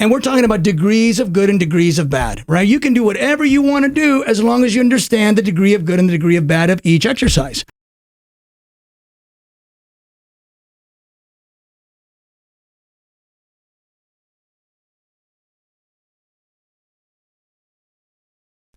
And we're talking about degrees of good and degrees of bad, right? You can do whatever you want to do as long as you understand the degree of good and the degree of bad of each exercise.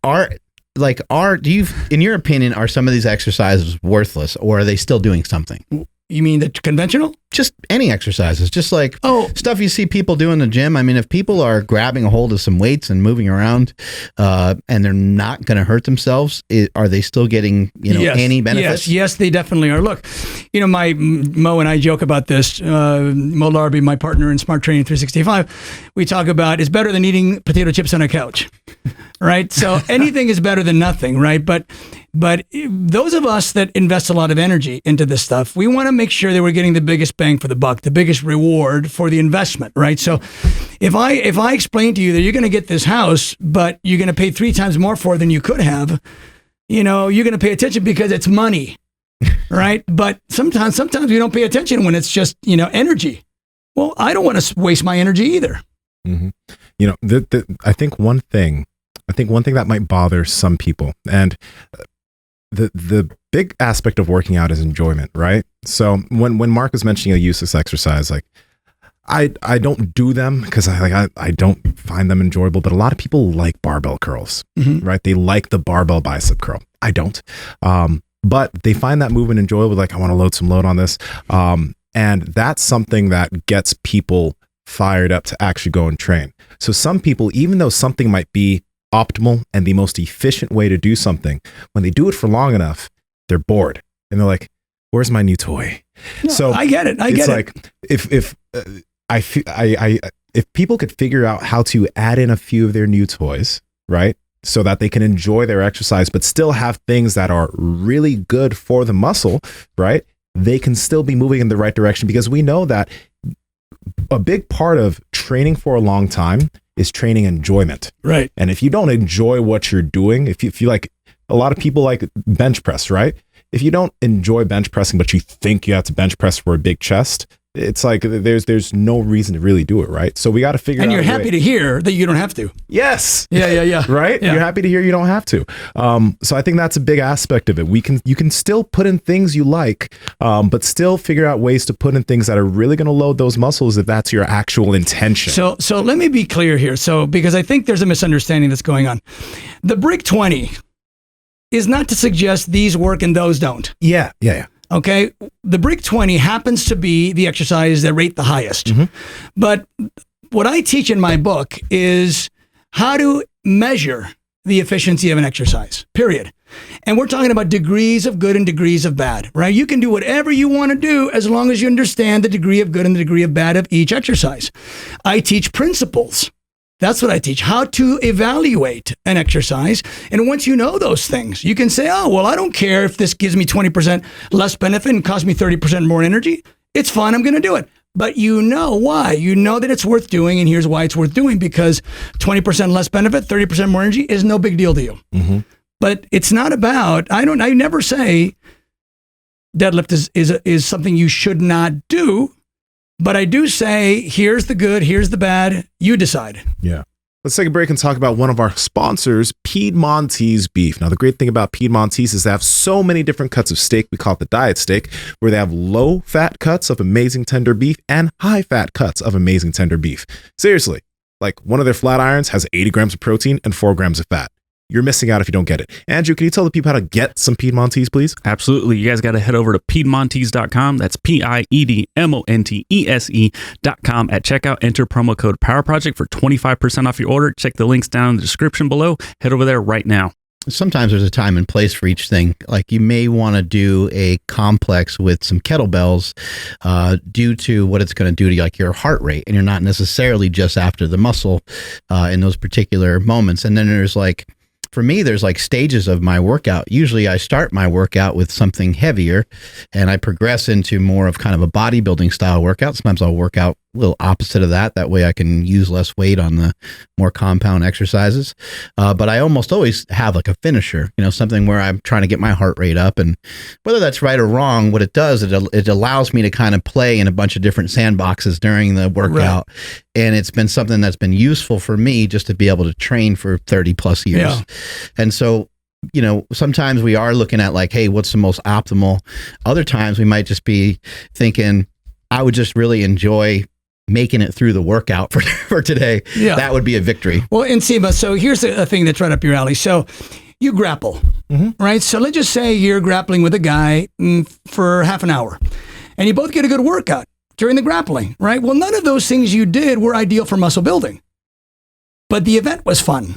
Do you, in your opinion, are some of these exercises worthless, or are they still doing something? You mean the conventional? Just any exercises, just like stuff you see people do in the gym. I mean, if people are grabbing a hold of some weights and moving around, and they're not going to hurt themselves, are they still getting, any benefits? Yes, they definitely are. Look, Mo and I joke about this. Mo Larby, my partner in Smart Training 365, we talk about it's better than eating potato chips on a couch, right? So anything is better than nothing, right? But those of us that invest a lot of energy into this stuff, we want to make sure that we're getting the biggest bang for the buck, the biggest reward for the investment, right? So if I explain to you that you're going to get this house, but you're going to pay 3 times more for it than you could have, you're going to pay attention because it's money, right? But sometimes we don't pay attention when it's just, energy. Well, I don't want to waste my energy either. Mm-hmm. I think one thing that might bother some people, and the big aspect of working out is enjoyment, right? So when Mark was mentioning a useless exercise, like I don't do them because I don't find them enjoyable, but a lot of people like barbell curls, mm-hmm. right? They like the barbell bicep curl. I don't, but they find that movement enjoyable. Like, I want to load on this, and that's something that gets people fired up to actually go and train. So some people, even though something might be optimal and the most efficient way to do something, when they do it for long enough, they're bored and they're like, where's my new toy? No, so I get it. It's like, if people could figure out how to add in a few of their new toys, right? So that they can enjoy their exercise, but still have things that are really good for the muscle, right? They can still be moving in the right direction, because we know that a big part of training for a long time is training enjoyment. Right. And if you don't enjoy what you're doing, if you like, a lot of people like bench press, right? If you don't enjoy bench pressing, but you think you have to bench press for a big chest, it's like there's no reason to really do it, right? So we got to figure out. And you're happy to hear that you don't have to. Yes. Yeah. Right? Yeah. You're happy to hear you don't have to. So I think that's a big aspect of it. You can still put in things you like, but still figure out ways to put in things that are really going to load those muscles if that's your actual intention. So let me be clear here. So, because I think there's a misunderstanding that's going on. The Brick 20 is not to suggest these work and those don't. Yeah. Okay, the Brick 20 happens to be the exercise that rate the highest. Mm-hmm. But what I teach in my book is how to measure the efficiency of an exercise, period. And we're talking about degrees of good and degrees of bad, right? You can do whatever you want to do as long as you understand the degree of good and the degree of bad of each exercise. I teach principles. That's what I teach, how to evaluate an exercise. And once you know those things, you can say, oh, well, I don't care if this gives me 20% less benefit and costs me 30% more energy. It's fine. I'm going to do it. But you know why. You know that it's worth doing, and here's why it's worth doing, because 20% less benefit, 30% more energy is no big deal to you. Mm-hmm. But it's not about, I never say deadlift is something you should not do. But I do say, here's the good, here's the bad, you decide. Yeah. Let's take a break and talk about one of our sponsors, Piedmontese Beef. Now, the great thing about Piedmontese is they have so many different cuts of steak. We call it the diet steak, where they have low-fat cuts of amazing tender beef and high-fat cuts of amazing tender beef. Seriously, like one of their flat irons has 80 grams of protein and 4 grams of fat. You're missing out if you don't get it. Andrew, can you tell the people how to get some Piedmontese, please? Absolutely. You guys got to head over to Piedmontese.com. That's Piedmontese.com. At checkout, enter promo code PowerProject for 25% off your order. Check the links down in the description below. Head over there right now. Sometimes there's a time and place for each thing. Like you may want to do a complex with some kettlebells due to what it's going to do to like your heart rate, and you're not necessarily just after the muscle in those particular moments. And then there's like, for me, there's like stages of my workout. Usually I start my workout with something heavier and I progress into more of kind of a bodybuilding style workout. Sometimes I'll work out little opposite of that. That way I can use less weight on the more compound exercises. But I almost always have like a finisher, something where I'm trying to get my heart rate up. And whether that's right or wrong, what it does, it allows me to kind of play in a bunch of different sandboxes during the workout. Right. And it's been something that's been useful for me just to be able to train for 30 plus years. Yeah. And so, sometimes we are looking at like, hey, what's the most optimal? Other times we might just be thinking, I would just really enjoy making it through the workout for today. Yeah. That would be a victory. Well, Nsima, so here's a thing that's right up your alley. So you grapple, right? So let's just say you're grappling with a guy for half an hour and you both get a good workout during the grappling, right? Well, none of those things you did were ideal for muscle building. But the event was fun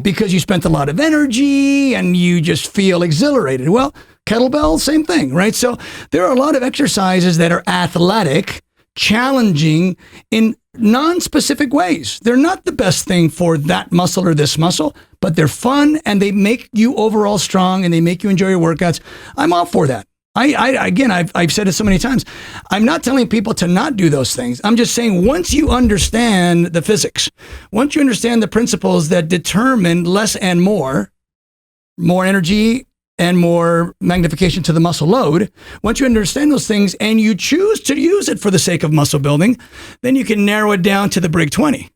because you spent a lot of energy and you just feel exhilarated. Well, kettlebell, same thing, right? So there are a lot of exercises that are athletic, challenging in non-specific ways. They're not the best thing for that muscle or this muscle, but they're fun and they make you overall strong and they make you enjoy your workouts. I'm all for that. I've said it so many times. I'm not telling people to not do those things. I'm just saying once you understand the physics, once you understand the principles that determine less and more energy and more magnification to the muscle load, once you understand those things and you choose to use it for the sake of muscle building, then you can narrow it down to the Brig 20.